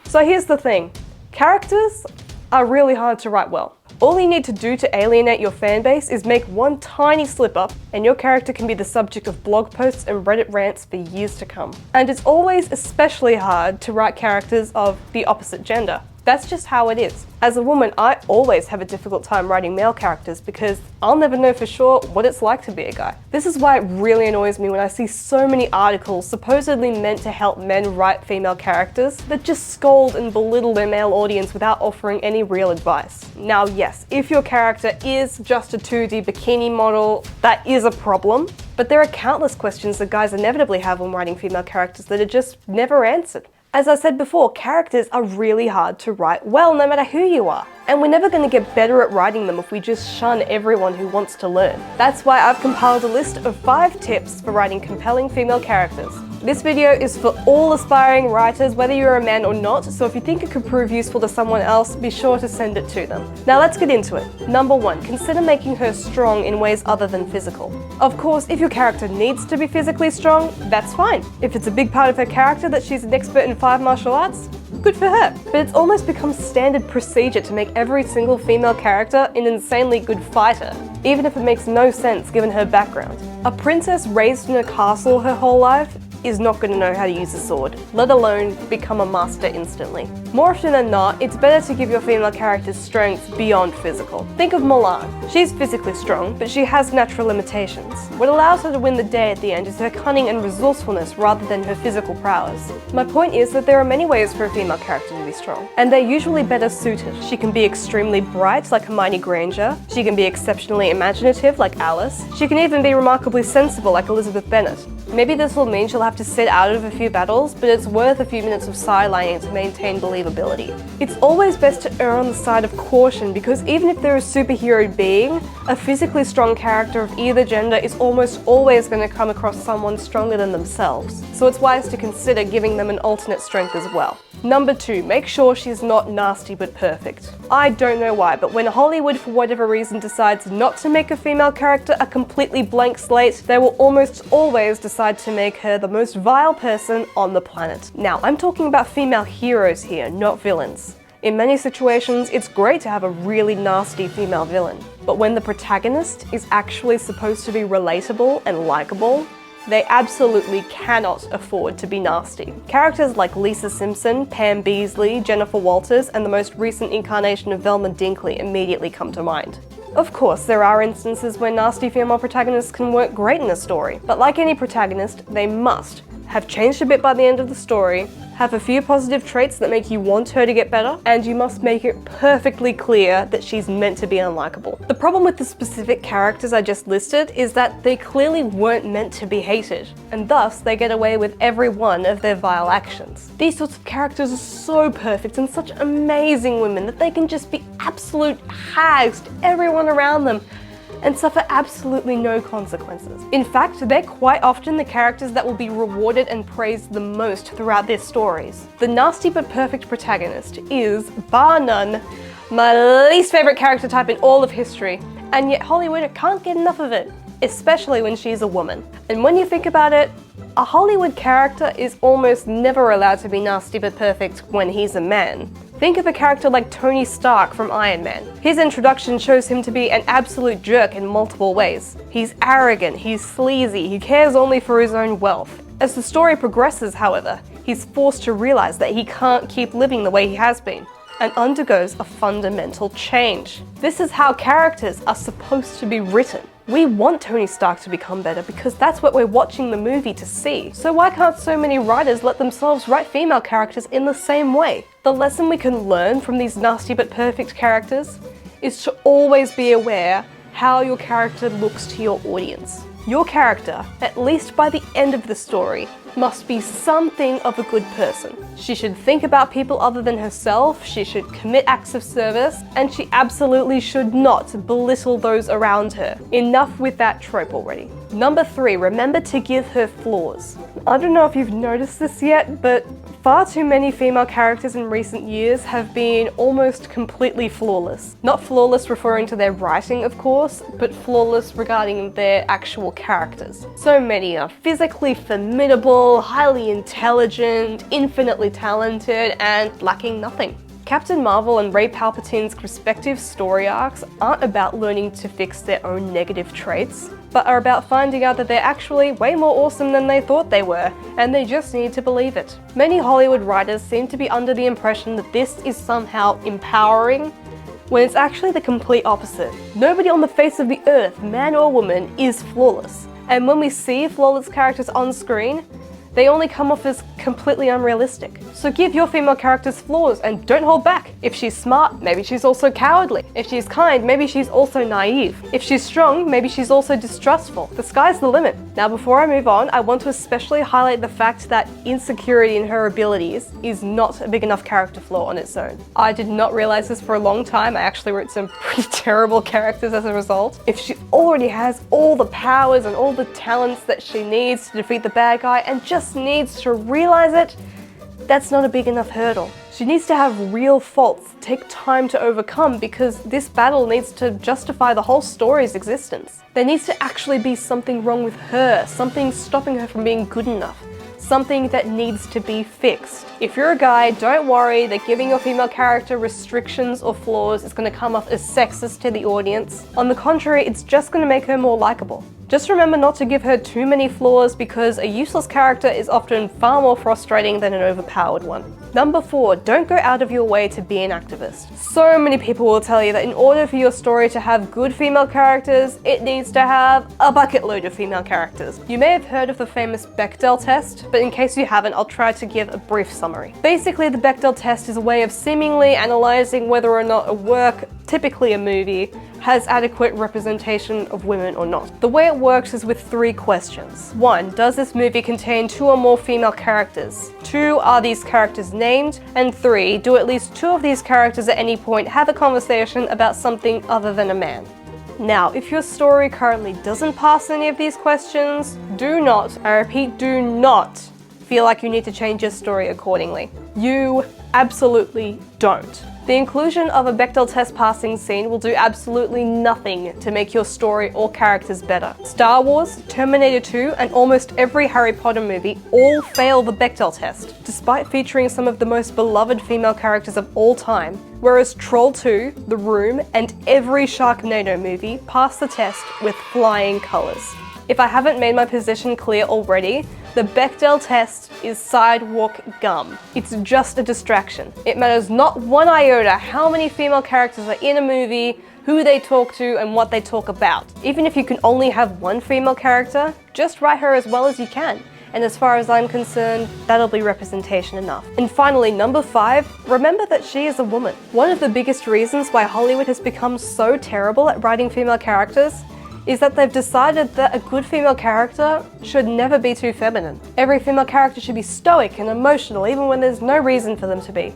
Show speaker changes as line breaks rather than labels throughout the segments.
So here's the thing, characters are really hard to write well. All you need to do to alienate your fanbase is make one tiny slip up and your character can be the subject of blog posts and Reddit rants for years to come. And it's always especially hard to write characters of the opposite gender. That's just how it is. As a woman, I always have a difficult time writing male characters because I'll never know for sure what it's like to be a guy. This is why it really annoys me when I see so many articles supposedly meant to help men write female characters that just scold and belittle their male audience without offering any real advice. Now, yes, if your character is just a 2D bikini model, that is a problem, but there are countless questions that guys inevitably have when writing female characters that are just never answered. As I said before, characters are really hard to write well, no matter who you are. And we're never going to get better at writing them if we just shun everyone who wants to learn. That's why I've compiled a list of 5 tips for writing compelling female characters. This video is for all aspiring writers, whether you're a man or not, so if you think it could prove useful to someone else, be sure to send it to them. Now let's get into it. Number 1, consider making her strong in ways other than physical. Of course, if your character needs to be physically strong, that's fine. If it's a big part of her character that she's an expert in 5 martial arts, good for her. But it's almost become standard procedure to make every single female character an insanely good fighter, even if it makes no sense given her background. A princess raised in a castle her whole life is not going to know how to use a sword, let alone become a master instantly. More often than not, it's better to give your female characters strength beyond physical. Think of Mulan. She's physically strong, but she has natural limitations. What allows her to win the day at the end is her cunning and resourcefulness rather than her physical prowess. My point is that there are many ways for a female character to be strong, and they're usually better suited. She can be extremely bright like Hermione Granger, she can be exceptionally imaginative like Alice, she can even be remarkably sensible like Elizabeth Bennet. Maybe this will mean she'll have to sit out of a few battles, but it's worth a few minutes of sidelining to maintain believability. It's always best to err on the side of caution because even if they're a superhero being, a physically strong character of either gender is almost always going to come across someone stronger than themselves. So it's wise to consider giving them an alternate strength as well. Number 2, make sure she's not nasty but perfect. I don't know why, but when Hollywood for whatever reason decides not to make a female character a completely blank slate, they will almost always decide to make her the most vile person on the planet. Now, I'm talking about female heroes here, not villains. In many situations, it's great to have a really nasty female villain, but when the protagonist is actually supposed to be relatable and likable, they absolutely cannot afford to be nasty. Characters like Lisa Simpson, Pam Beesly, Jennifer Walters, and the most recent incarnation of Velma Dinkley immediately come to mind. Of course, there are instances where nasty female protagonists can work great in a story, but like any protagonist, they must have changed a bit by the end of the story, have a few positive traits that make you want her to get better, and you must make it perfectly clear that she's meant to be unlikable. The problem with the specific characters I just listed is that they clearly weren't meant to be hated, and thus they get away with every one of their vile actions. These sorts of characters are so perfect and such amazing women that they can just be absolute hags to everyone around them and suffer absolutely no consequences. In fact, they're quite often the characters that will be rewarded and praised the most throughout their stories. The nasty but perfect protagonist is, bar none, my least favorite character type in all of history, and yet Hollywood can't get enough of it, especially when she's a woman. And when you think about it, a Hollywood character is almost never allowed to be nasty but perfect when he's a man. Think of a character like Tony Stark from Iron Man. His introduction shows him to be an absolute jerk in multiple ways. He's arrogant, he's sleazy, he cares only for his own wealth. As the story progresses, however, he's forced to realize that he can't keep living the way he has been, and undergoes a fundamental change. This is how characters are supposed to be written. We want Tony Stark to become better because that's what we're watching the movie to see. So why can't so many writers let themselves write female characters in the same way? The lesson we can learn from these nasty but perfect characters is to always be aware how your character looks to your audience. Your character, at least by the end of the story, must be something of a good person. She should think about people other than herself, she should commit acts of service, and she absolutely should not belittle those around her. Enough with that trope already. Number 3, remember to give her flaws. I don't know if you've noticed this yet, but Far too many female characters in recent years have been almost completely flawless. Not flawless referring to their writing, of course, but flawless regarding their actual characters. So many are physically formidable, highly intelligent, infinitely talented, and lacking nothing. Captain Marvel and Rey Palpatine's respective story arcs aren't about learning to fix their own negative traits, but are about finding out that they're actually way more awesome than they thought they were, and they just need to believe it. Many Hollywood writers seem to be under the impression that this is somehow empowering, when it's actually the complete opposite. Nobody on the face of the earth, man or woman, is flawless. And when we see flawless characters on screen, they only come off as completely unrealistic. So give your female characters flaws and don't hold back. If she's smart, maybe she's also cowardly. If she's kind, maybe she's also naive. If she's strong, maybe she's also distrustful. The sky's the limit. Now, before I move on, I want to especially highlight the fact that insecurity in her abilities is not a big enough character flaw on its own. I did not realize this for a long time. I actually wrote some pretty terrible characters as a result. If she already has all the powers and all the talents that she needs to defeat the bad guy and just needs to realize it, that's not a big enough hurdle. She needs to have real faults, take time to overcome, because this battle needs to justify the whole story's existence. There needs to actually be something wrong with her, something stopping her from being good enough, something that needs to be fixed. If you're a guy, don't worry that giving your female character restrictions or flaws is going to come off as sexist to the audience. On the contrary, it's just going to make her more likable. Just remember not to give her too many flaws, because a useless character is often far more frustrating than an overpowered one. Number 4, don't go out of your way to be an activist. So many people will tell you that in order for your story to have good female characters, it needs to have a bucket load of female characters. You may have heard of the famous Bechdel test, but in case you haven't, I'll try to give a brief summary. Basically, the Bechdel test is a way of seemingly analyzing whether or not a work, typically a movie, has adequate representation of women or not. The way it works is with 3 questions. 1, does this movie contain 2 or more female characters? 2, are these characters named? And 3, do at least 2 of these characters at any point have a conversation about something other than a man? Now, if your story currently doesn't pass any of these questions, do not, I repeat, do not feel like you need to change your story accordingly. You absolutely don't. The inclusion of a Bechdel test passing scene will do absolutely nothing to make your story or characters better. Star Wars, Terminator 2, and almost every Harry Potter movie all fail the Bechdel test, despite featuring some of the most beloved female characters of all time, whereas Troll 2, The Room, and every Sharknado movie pass the test with flying colours. If I haven't made my position clear already, the Bechdel test is sidewalk gum. It's just a distraction. It matters not one iota how many female characters are in a movie, who they talk to, and what they talk about. Even if you can only have one female character, just write her as well as you can. And as far as I'm concerned, that'll be representation enough. And finally, number 5, remember that she is a woman. One of the biggest reasons why Hollywood has become so terrible at writing female characters is that they've decided that a good female character should never be too feminine. Every female character should be stoic and emotional, even when there's no reason for them to be.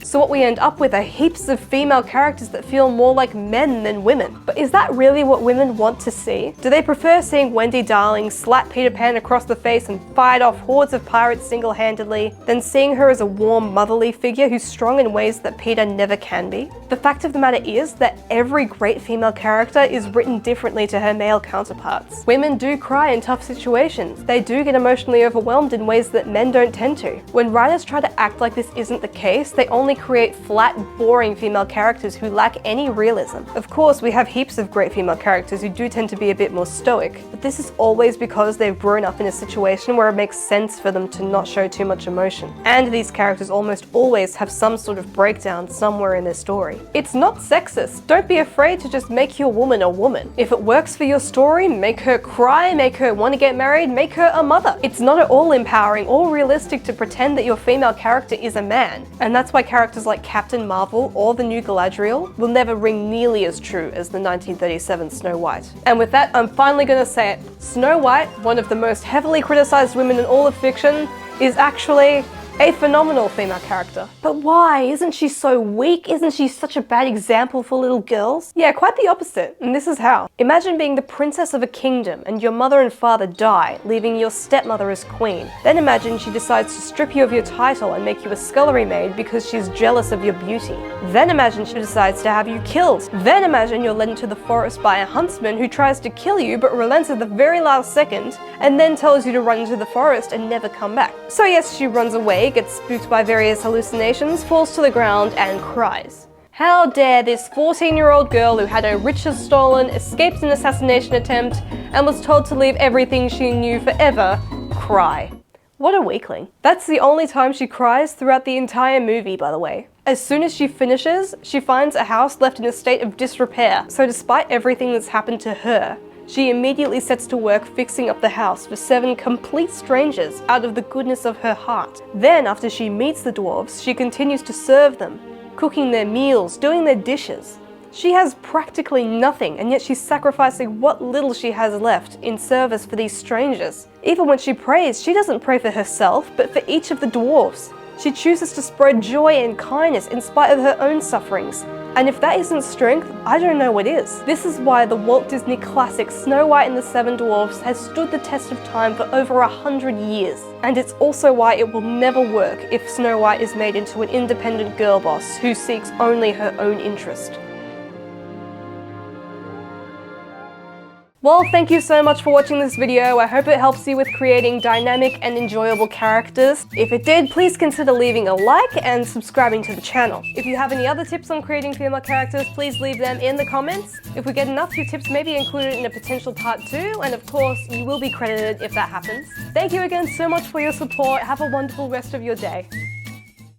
So what we end up with are heaps of female characters that feel more like men than women. But is that really what women want to see? Do they prefer seeing Wendy Darling slap Peter Pan across the face and fight off hordes of pirates single-handedly, than seeing her as a warm, motherly figure who's strong in ways that Peter never can be? The fact of the matter is that every great female character is written differently to her male counterparts. Women do cry in tough situations. They do get emotionally overwhelmed in ways that men don't tend to. When writers try to act like this isn't the case, they only create flat, boring female characters who lack any realism. Of course, we have heaps of great female characters who do tend to be a bit more stoic, but this is always because they've grown up in a situation where it makes sense for them to not show too much emotion. And these characters almost always have some sort of breakdown somewhere in their story. It's not sexist. Don't be afraid to just make your woman a woman. If it works for your story, make her cry, make her want to get married, make her a mother. It's not at all empowering or realistic to pretend that your female character is a man. And that's why characters like Captain Marvel or the new Galadriel will never ring nearly as true as the 1937 Snow White. And with that, I'm finally gonna say it. Snow White, one of the most heavily criticized women in all of fiction, is actually A phenomenal female character. But why? Isn't she so weak? Isn't she such a bad example for little girls? Yeah, quite the opposite, and this is how. Imagine being the princess of a kingdom and your mother and father die, leaving your stepmother as queen. Then imagine she decides to strip you of your title and make you a scullery maid because she's jealous of your beauty. Then imagine she decides to have you killed. Then imagine you're led into the forest by a huntsman who tries to kill you but relents at the very last second and then tells you to run into the forest and never come back. So yes, she runs away, gets spooked by various hallucinations, falls to the ground and cries. How dare this 14-year-old girl who had her riches stolen, escaped an assassination attempt, and was told to leave everything she knew forever, cry. What a weakling. That's the only time she cries throughout the entire movie, by the way. As soon as she finishes, she finds a house left in a state of disrepair, so despite everything that's happened to her, she immediately sets to work fixing up the house for 7 complete strangers out of the goodness of her heart. Then, after she meets the dwarves, she continues to serve them, cooking their meals, doing their dishes. She has practically nothing, and yet she's sacrificing what little she has left in service for these strangers. Even when she prays, she doesn't pray for herself, but for each of the dwarves. She chooses to spread joy and kindness in spite of her own sufferings. And if that isn't strength, I don't know what is. This is why the Walt Disney classic Snow White and the Seven Dwarfs has stood the test of time for over 100 years. And it's also why it will never work if Snow White is made into an independent girl boss who seeks only her own interest. Well, thank you so much for watching this video. I hope it helps you with creating dynamic and enjoyable characters. If it did, please consider leaving a like and subscribing to the channel. If you have any other tips on creating female characters, please leave them in the comments. If we get enough, your tips may be included in a potential part 2, and of course, you will be credited if that happens. Thank you again so much for your support. Have a wonderful rest of your day.